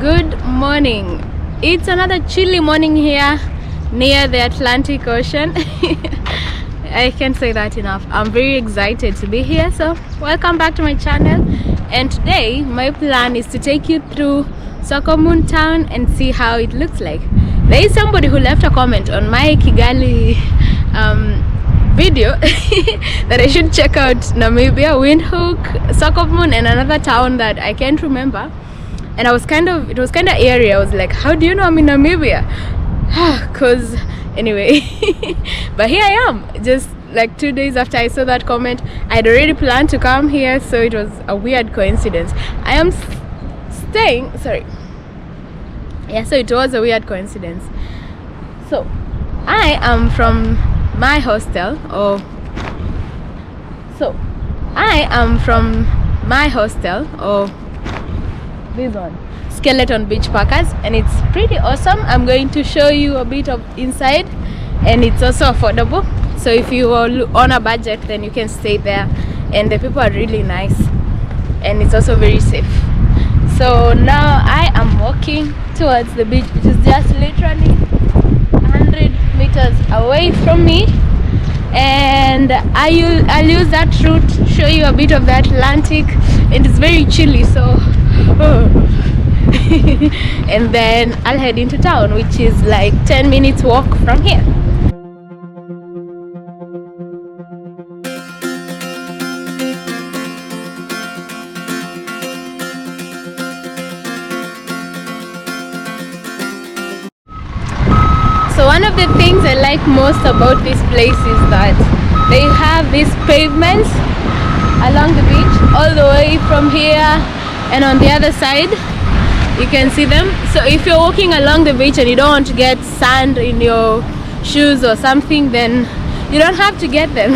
Good morning. It's another chilly morning here near the Atlantic Ocean. I can't say that enough. I'm very excited to be here. So welcome back to my channel, and today my plan is to take you through Swakopmund town and see how it looks like. There is somebody who left a comment on my Kigali video that I should check out Namibia, Windhoek, Swakopmund, and another town that I can't remember. And it was kind of airy. I was like, how do you know I'm in Namibia? Cause anyway, but here I am, just like 2 days after I saw that comment. I'd already planned to come here, so it was a weird coincidence. I am staying, sorry. Yeah, so it was a weird coincidence. So I am from my hostel, this one, Skeleton Beach Packers, and it's pretty awesome. I'm going to show you a bit of inside, and it's also affordable. So if you are on a budget, then you can stay there, and the people are really nice, and it's also very safe. So now I am walking towards the beach, which is just literally 100 meters away from me, and I'll use that route to show you a bit of the Atlantic, and it's very chilly, so and then I'll head into town, which is like 10 minutes walk from here. So one of the things I like most about this place is that they have these pavements along the beach, all the way from here, and on the other side you can see them. So if you're walking along the beach and you don't want to get sand in your shoes or something, then you don't have to get them.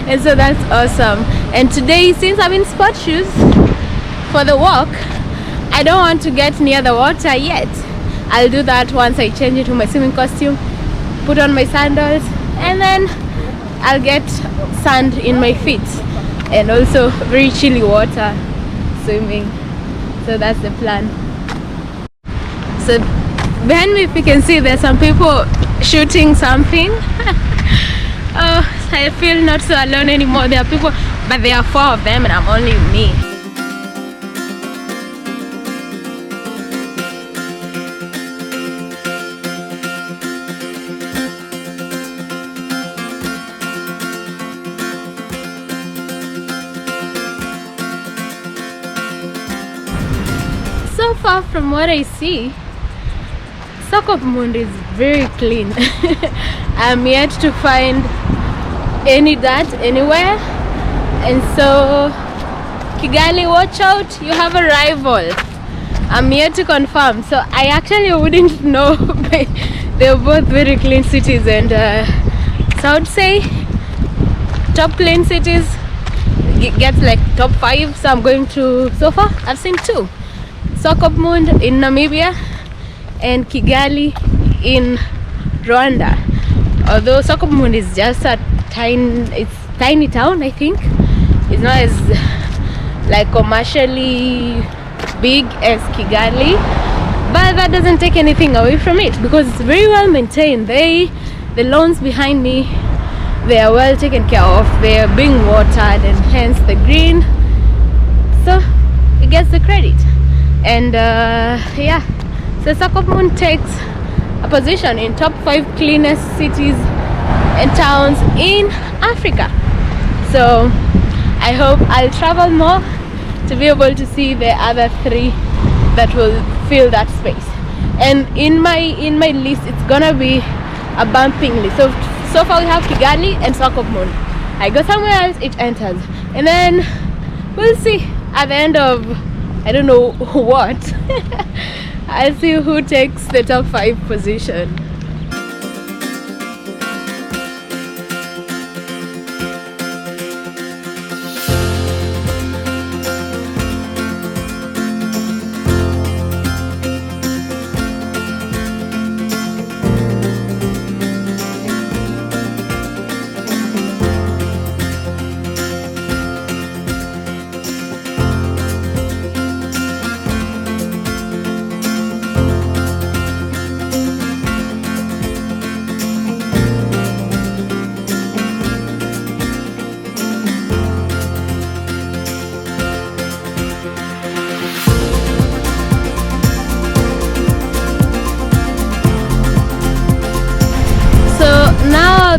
And so that's awesome. And today, since I'm in sport shoes for the walk, I don't want to get near the water yet. I'll do that once I change into my swimming costume, put on my sandals, and then I'll get sand in my feet, and also very chilly water swimming. So that's the plan. So behind me, if you can see, there's some people shooting something. Oh, I feel not so alone anymore. There are people, but there are 4 of them and I'm only me. So far from what I see, Swakopmund is very clean. I'm yet to find any dirt anywhere, and so Kigali, watch out, you have a rival. I'm yet to confirm, so I actually wouldn't know. They're both very clean cities, and so I would say top clean cities gets like top 5. So I'm going to, so far I've seen 2. Swakopmund in Namibia and Kigali in Rwanda. Although Swakopmund is just a tiny town, I think. It's not as like commercially big as Kigali, but that doesn't take anything away from it because it's very well maintained. The lawns behind me, they are well taken care of. They are being watered, and hence the green. So it gets the credit. And yeah, so Swakopmund takes a position in top 5 cleanest cities and towns in Africa. So I hope I'll travel more to be able to see the other 3 that will fill that space. And in my list, it's gonna be a bumping list. So far we have Kigali and Swakopmund. I go somewhere else, it enters, and then we'll see at the end of I don't know what. I'll see who takes the top 5 position.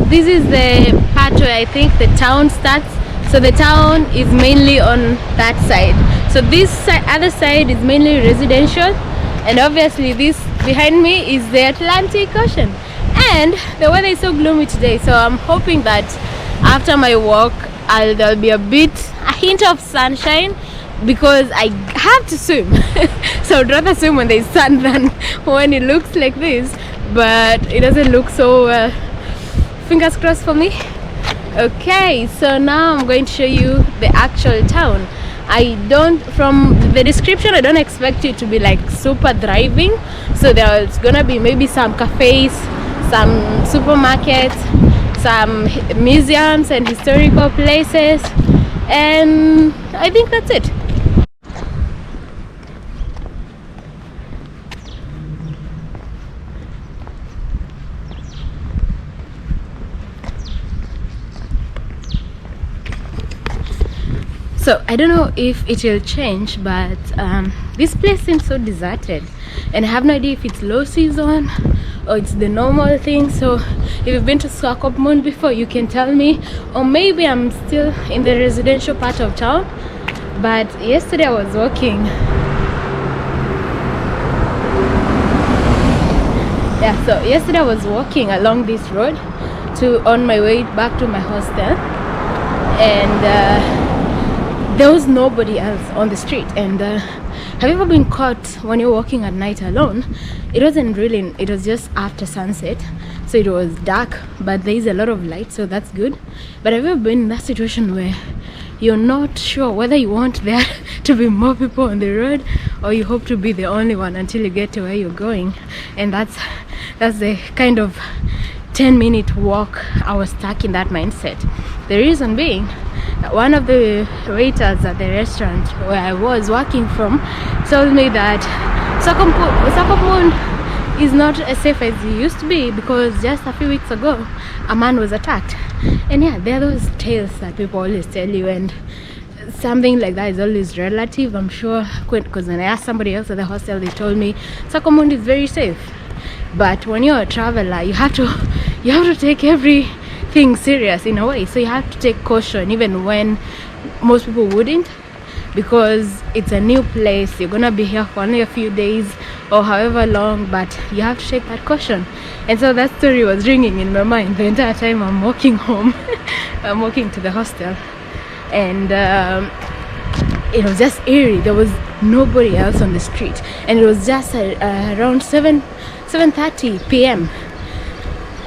this is the part where I think the town starts. So the town is mainly on that side. So this other side is mainly residential, and obviously this behind me is the Atlantic Ocean. And the weather is so gloomy today, so I'm hoping that after my walk there'll be a hint of sunshine, because I have to swim. So I'd rather swim when there's sun than when it looks like this, but it doesn't look so fingers crossed for me. Okay, so now I'm going to show you the actual town. From the description, I don't expect it to be like super thriving. So there's gonna be maybe some cafes, some supermarkets, some museums and historical places, and I think that's it. So I don't know if it will change, but this place seems so deserted, and I have no idea if it's low season or it's the normal thing. So if you've been to Swakopmund before, you can tell me, or maybe I'm still in the residential part of town. But yesterday I was walking, yesterday I was walking along this road on my way back to my hostel, and there was nobody else on the street. And have you ever been caught when you're walking at night alone? It was just after sunset, so it was dark, but there is a lot of light, so that's good. But have you ever been in that situation where you're not sure whether you want there to be more people on the road, or you hope to be the only one until you get to where you're going? And that's the kind of 10-minute walk I was stuck in that mindset. The reason being, one of the waiters at the restaurant where I was working from told me that Swakopmund is not as safe as it used to be, because just a few weeks ago a man was attacked. And yeah, there are those tales that people always tell you, and something like that is always relative, I'm sure, because when I asked somebody else at the hostel, they told me Swakopmund is very safe. But when you're a traveler, you have to take everything serious in a way. So you have to take caution even when most people wouldn't, because it's a new place. You're gonna be here for only a few days or however long, but you have to take that caution. And so that story was ringing in my mind the entire time I'm walking home. I'm walking to the hostel, and it was just eerie. There was nobody else on the street, and it was just around 7:30 p.m.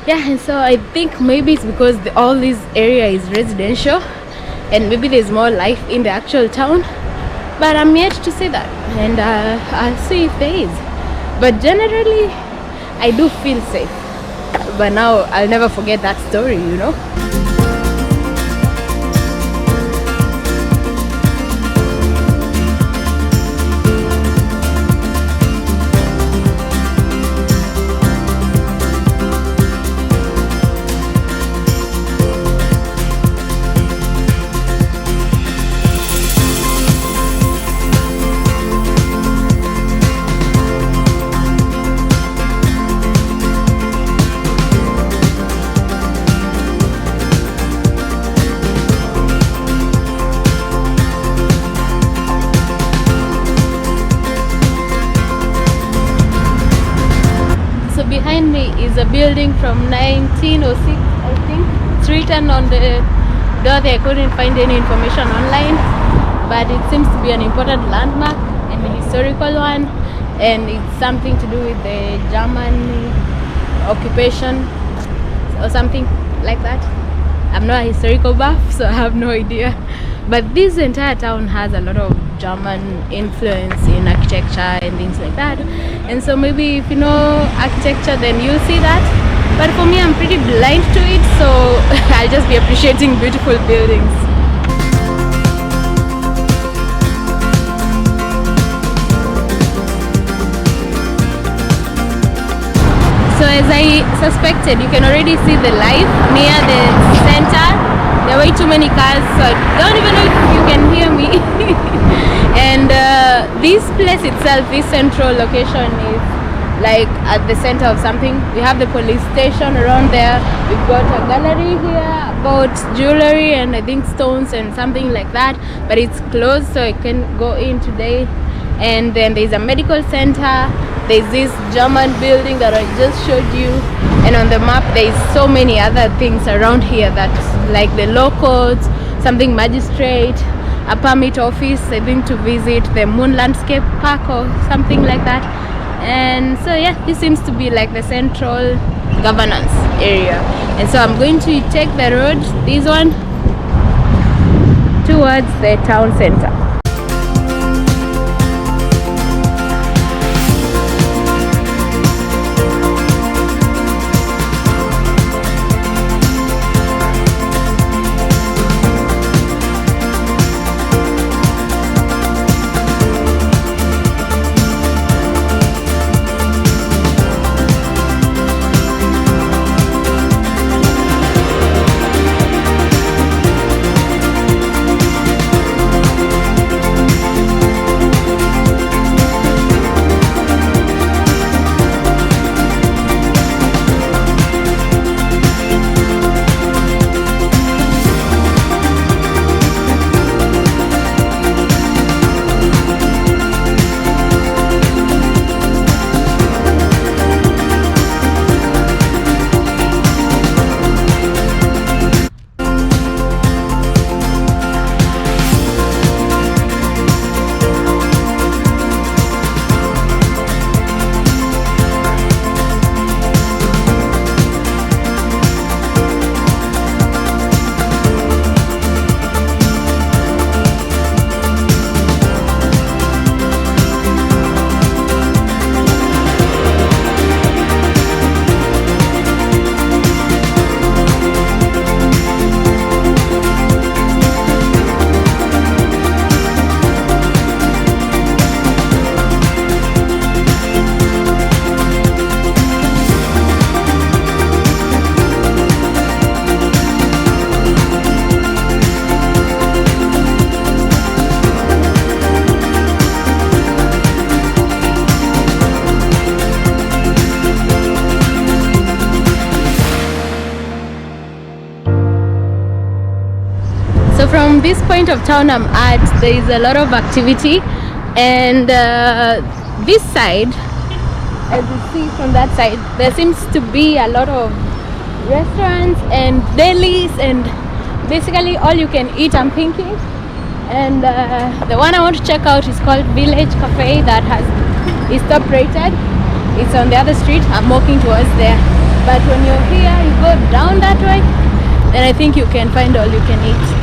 Yeah, and so I think maybe it's because all this area is residential, and maybe there's more life in the actual town, but I'm yet to see that, and I'll see if there is. But generally I do feel safe, but now I'll never forget that story, you know. Behind me is a building from 1906, I think. It's written on the door there. I couldn't find any information online, but it seems to be an important landmark and a historical one, and it's something to do with the German occupation or something like that. I'm not a historical buff, so I have no idea, but this entire town has a lot of German influence in architecture and things like that. And so maybe if you know architecture, then you'll see that, but for me, I'm pretty blind to it, so I'll just be appreciating beautiful buildings. So as I suspected, you can already see the life near the center. There are way too many cars, so I don't even know if you can hear me. And this place itself, this central location, is like at the center of something. We have the police station around there. We've got a gallery here about jewelry and I think stones and something like that, but it's closed, so I can go in today. And then there's a medical center. There's this German building that I just showed you, and on the map there's so many other things around here, that like the law courts, something magistrate, a permit office, I think, to visit the Moon Landscape Park or something like that. And so yeah, this seems to be like the central governance area, and so I'm going to take the road, this one, towards the town center. From this point of town I'm at, there is a lot of activity, and this side, as you see from that side, there seems to be a lot of restaurants and delis and basically all you can eat, I'm thinking. And the one I want to check out is called Village Cafe, that is top rated. It's on the other street. I'm walking towards there, but when you're here you go down that way, then I think you can find all you can eat.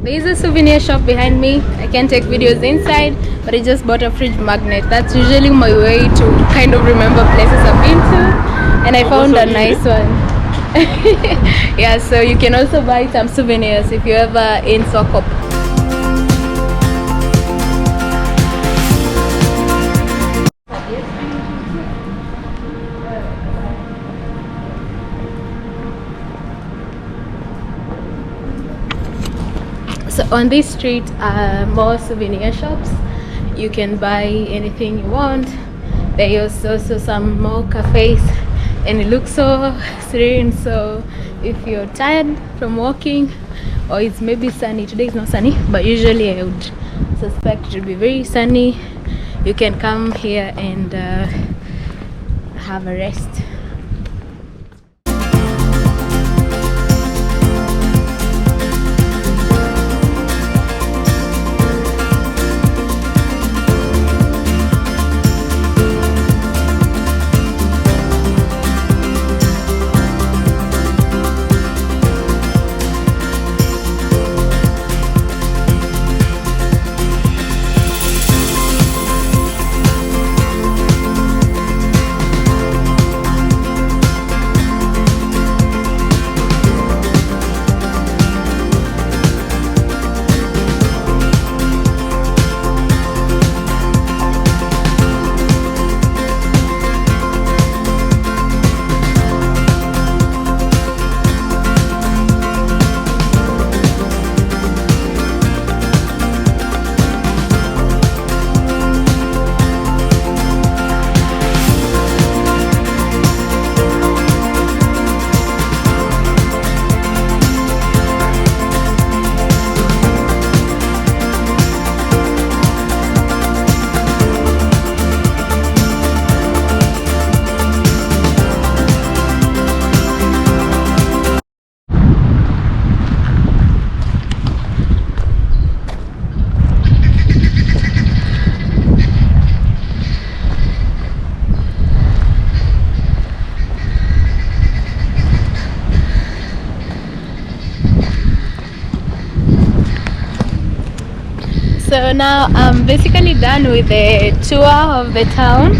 There is a souvenir shop behind me. I can't take videos inside, but I just bought a fridge magnet. That's usually my way to kind of remember places I've been to, and I found a nice one. Yeah, so you can also buy some souvenirs if you're ever in Swakopmund. On this street are more souvenir shops. You can buy anything you want. There is also some more cafes, and it looks so serene. So if you're tired from walking, or it's maybe sunny, today is not sunny, but usually I would suspect it will be very sunny, you can come here and have a rest. So now I'm basically done with the tour of the town,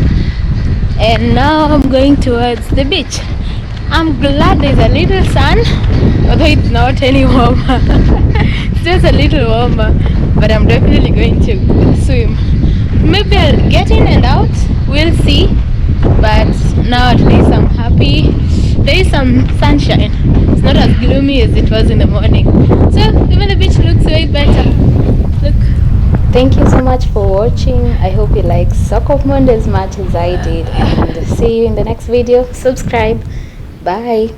and now I'm going towards the beach. I'm glad there's a little sun, although it's not any warmer. It's just a little warmer, but I'm definitely going to swim. Maybe I'll get in and out, we'll see. But now at least I'm happy. There is some sunshine. It's not as gloomy as it was in the morning. So even the beach looks way better. Look. Thank you so much for watching. I hope you like Swakopmund as much as I did, and see you in the next video. Subscribe. Bye.